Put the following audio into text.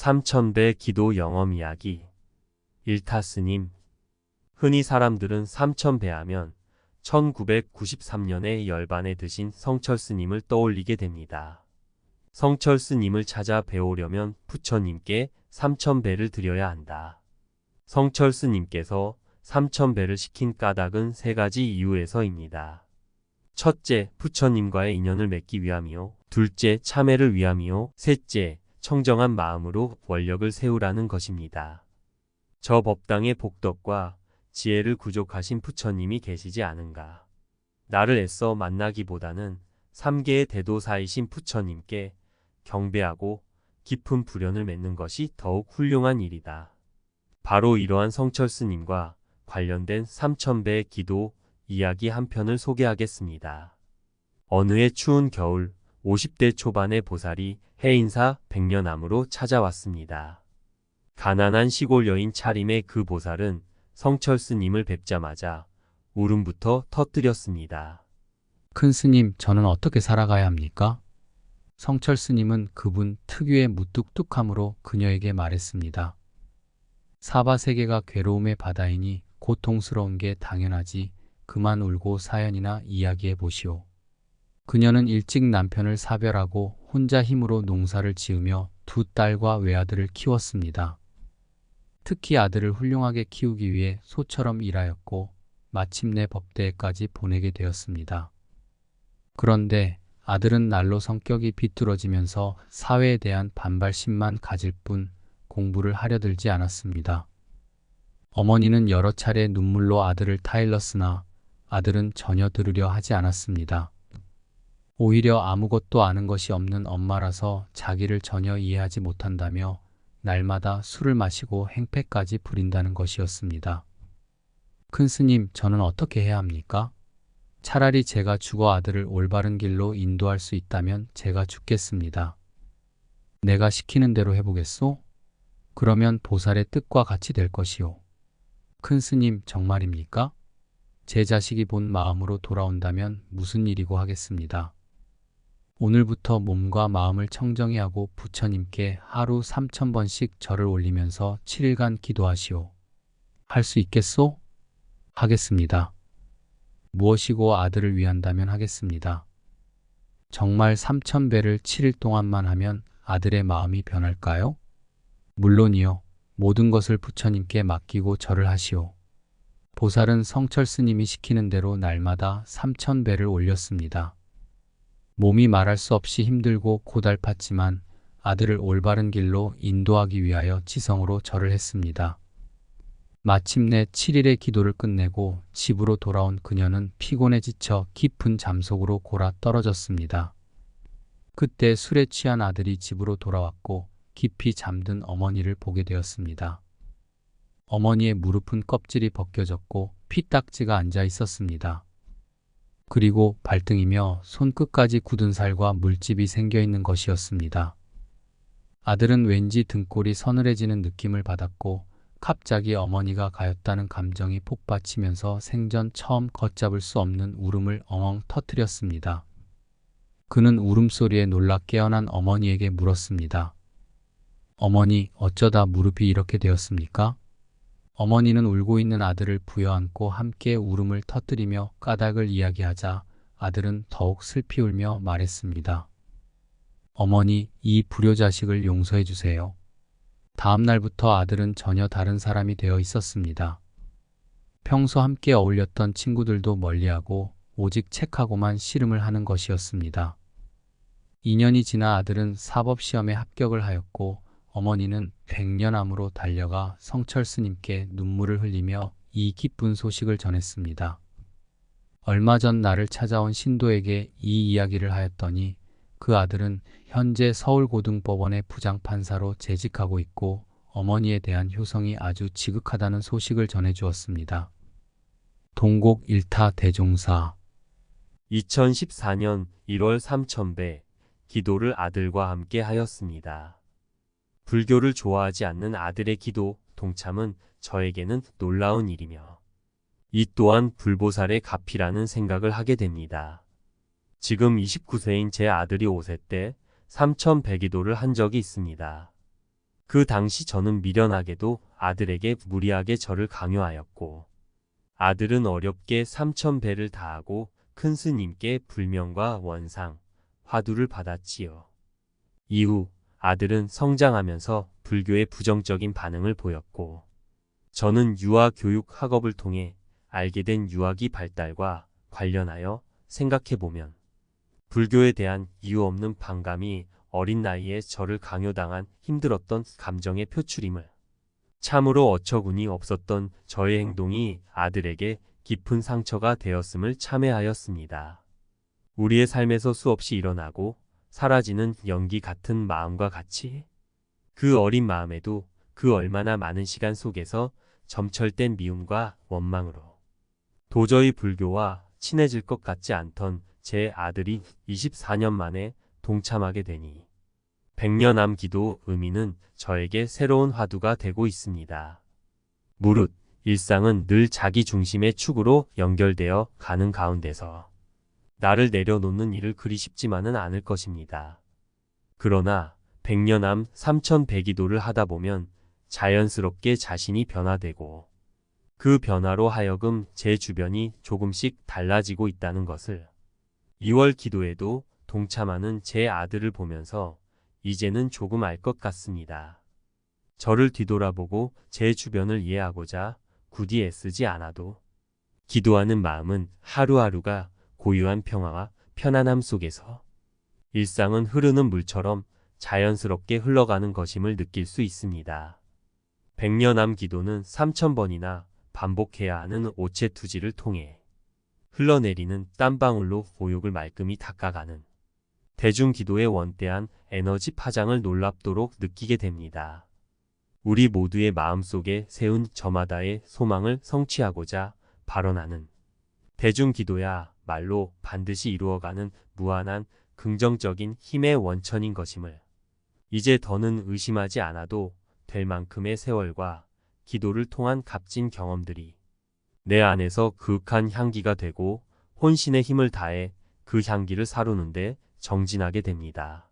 삼천배 기도 영험 이야기. 일타스님. 흔히 사람들은 삼천배하면 1993년에 열반에 드신 성철스님을 떠올리게 됩니다. 성철스님을 찾아 배우려면 부처님께 삼천배를 드려야 한다. 성철스님께서 삼천배를 시킨 까닭은 세 가지 이유에서입니다. 첫째, 부처님과의 인연을 맺기 위함이요. 둘째, 참회를 위함이요. 셋째, 청정한 마음으로 원력을 세우라는 것입니다. 저 법당에 복덕과 지혜를 구족하신 부처님이 계시지 않은가. 나를 애써 만나기보다는 3계의 대도사이신 부처님께 경배하고 깊은 불연을 맺는 것이 더욱 훌륭한 일이다. 바로 이러한 성철스님과 관련된 삼천배의 기도 이야기 한 편을 소개하겠습니다. 어느 해 추운 겨울 50대 초반의 보살이 해인사 백년암으로 찾아왔습니다. 가난한 시골 여인 차림의 그 보살은 성철스님을 뵙자마자 울음부터 터뜨렸습니다. 큰 스님, 저는 어떻게 살아가야 합니까? 성철스님은 그분 특유의 무뚝뚝함으로 그녀에게 말했습니다. 사바세계가 괴로움의 바다이니 고통스러운 게 당연하지. 그만 울고 사연이나 이야기해 보시오. 그녀는 일찍 남편을 사별하고 혼자 힘으로 농사를 지으며 두 딸과 외아들을 키웠습니다. 특히 아들을 훌륭하게 키우기 위해 소처럼 일하였고 마침내 법대에까지 보내게 되었습니다. 그런데 아들은 날로 성격이 비뚤어지면서 사회에 대한 반발심만 가질 뿐 공부를 하려 들지 않았습니다. 어머니는 여러 차례 눈물로 아들을 타일렀으나 아들은 전혀 들으려 하지 않았습니다. 오히려 아무것도 아는 것이 없는 엄마라서 자기를 전혀 이해하지 못한다며 날마다 술을 마시고 행패까지 부린다는 것이었습니다. 큰 스님, 저는 어떻게 해야 합니까? 차라리 제가 죽어 아들을 올바른 길로 인도할 수 있다면 제가 죽겠습니다. 내가 시키는 대로 해보겠소? 그러면 보살의 뜻과 같이 될 것이오. 큰 스님, 정말입니까? 제 자식이 본 마음으로 돌아온다면 무슨 일이고 하겠습니다. 오늘부터 몸과 마음을 청정히 하고 부처님께 하루 3000번씩 절을 올리면서 7일간 기도하시오. 할 수 있겠소? 하겠습니다. 무엇이고 아들을 위한다면 하겠습니다. 정말 3000배를 7일 동안만 하면 아들의 마음이 변할까요? 물론이요. 모든 것을 부처님께 맡기고 절을 하시오. 보살은 성철스님이 시키는 대로 날마다 3000배를 올렸습니다. 몸이 말할 수 없이 힘들고 고달팠지만 아들을 올바른 길로 인도하기 위하여 지성으로 절을 했습니다. 마침내 7일의 기도를 끝내고 집으로 돌아온 그녀는 피곤에 지쳐 깊은 잠속으로 골아 떨어졌습니다. 그때 술에 취한 아들이 집으로 돌아왔고 깊이 잠든 어머니를 보게 되었습니다. 어머니의 무릎은 껍질이 벗겨졌고 피딱지가 앉아 있었습니다. 그리고 발등이며 손끝까지 굳은 살과 물집이 생겨 있는 것이었습니다. 아들은 왠지 등골이 서늘해지는 느낌을 받았고 갑자기 어머니가 가엾다는 감정이 폭받치면서 생전 처음 걷잡을 수 없는 울음을 엉엉 터뜨렸습니다. 그는 울음소리에 놀라 깨어난 어머니에게 물었습니다. 어머니, 어쩌다 무릎이 이렇게 되었습니까? 어머니는 울고 있는 아들을 부여안고 함께 울음을 터뜨리며 까닭을 이야기하자 아들은 더욱 슬피 울며 말했습니다. 어머니, 이 불효자식을 용서해 주세요. 다음 날부터 아들은 전혀 다른 사람이 되어 있었습니다. 평소 함께 어울렸던 친구들도 멀리하고 오직 책하고만 씨름을 하는 것이었습니다. 2년이 지나 아들은 사법시험에 합격을 하였고 어머니는 백년암으로 달려가 성철스님께 눈물을 흘리며 이 기쁜 소식을 전했습니다. 얼마 전 나를 찾아온 신도에게 이 이야기를 하였더니 그 아들은 현재 서울고등법원의 부장판사로 재직하고 있고 어머니에 대한 효성이 아주 지극하다는 소식을 전해주었습니다. 동곡 일타 대종사. 2014년 1월 삼천배 기도를 아들과 함께 하였습니다. 불교를 좋아하지 않는 아들의 기도 동참은 저에게는 놀라운 일이며 이 또한 불보살의 값이라는 생각을 하게 됩니다. 지금 29세인 제 아들이 5세 때 삼천배기도를 한 적이 있습니다. 그 당시 저는 미련하게도 아들에게 무리하게 절을 강요하였고, 아들은 어렵게 3000배를 다하고 큰 스님께 불명과 원상, 화두를 받았지요. 이후 아들은 성장하면서 불교에 부정적인 반응을 보였고, 저는 유아교육 학업을 통해 알게 된 유아기 발달과 관련하여 생각해보면 불교에 대한 이유 없는 반감이 어린 나이에 저를 강요당한 힘들었던 감정의 표출임을, 참으로 어처구니 없었던 저의 행동이 아들에게 깊은 상처가 되었음을 참회하였습니다. 우리의 삶에서 수없이 일어나고 사라지는 연기 같은 마음과 같이 그 어린 마음에도 그 얼마나 많은 시간 속에서 점철된 미움과 원망으로 도저히 불교와 친해질 것 같지 않던 제 아들이 24년 만에 동참하게 되니 백년암 기도 의미는 저에게 새로운 화두가 되고 있습니다. 무릇 일상은 늘 자기 중심의 축으로 연결되어 가는 가운데서 나를 내려놓는 일을 그리 쉽지만은 않을 것입니다. 그러나 백년암 3100기도를 하다 보면 자연스럽게 자신이 변화되고 그 변화로 하여금 제 주변이 조금씩 달라지고 있다는 것을 2월 기도에도 동참하는 제 아들을 보면서 이제는 조금 알 것 같습니다. 저를 뒤돌아보고 제 주변을 이해하고자 굳이 애쓰지 않아도 기도하는 마음은 하루하루가 고유한 평화와 편안함 속에서 일상은 흐르는 물처럼 자연스럽게 흘러가는 것임을 느낄 수 있습니다. 백년암 기도는 3000번이나 반복해야 하는 오체투지를 통해 흘러내리는 땀방울로 오욕을 말끔히 닦아가는 대중기도의 원대한 에너지 파장을 놀랍도록 느끼게 됩니다. 우리 모두의 마음속에 세운 저마다의 소망을 성취하고자 발언하는 대중기도야 말로 반드시 이루어가는 무한한 긍정적인 힘의 원천인 것임을 이제 더는 의심하지 않아도 될 만큼의 세월과 기도를 통한 값진 경험들이 내 안에서 그윽한 향기가 되고 혼신의 힘을 다해 그 향기를 사르는데 정진하게 됩니다.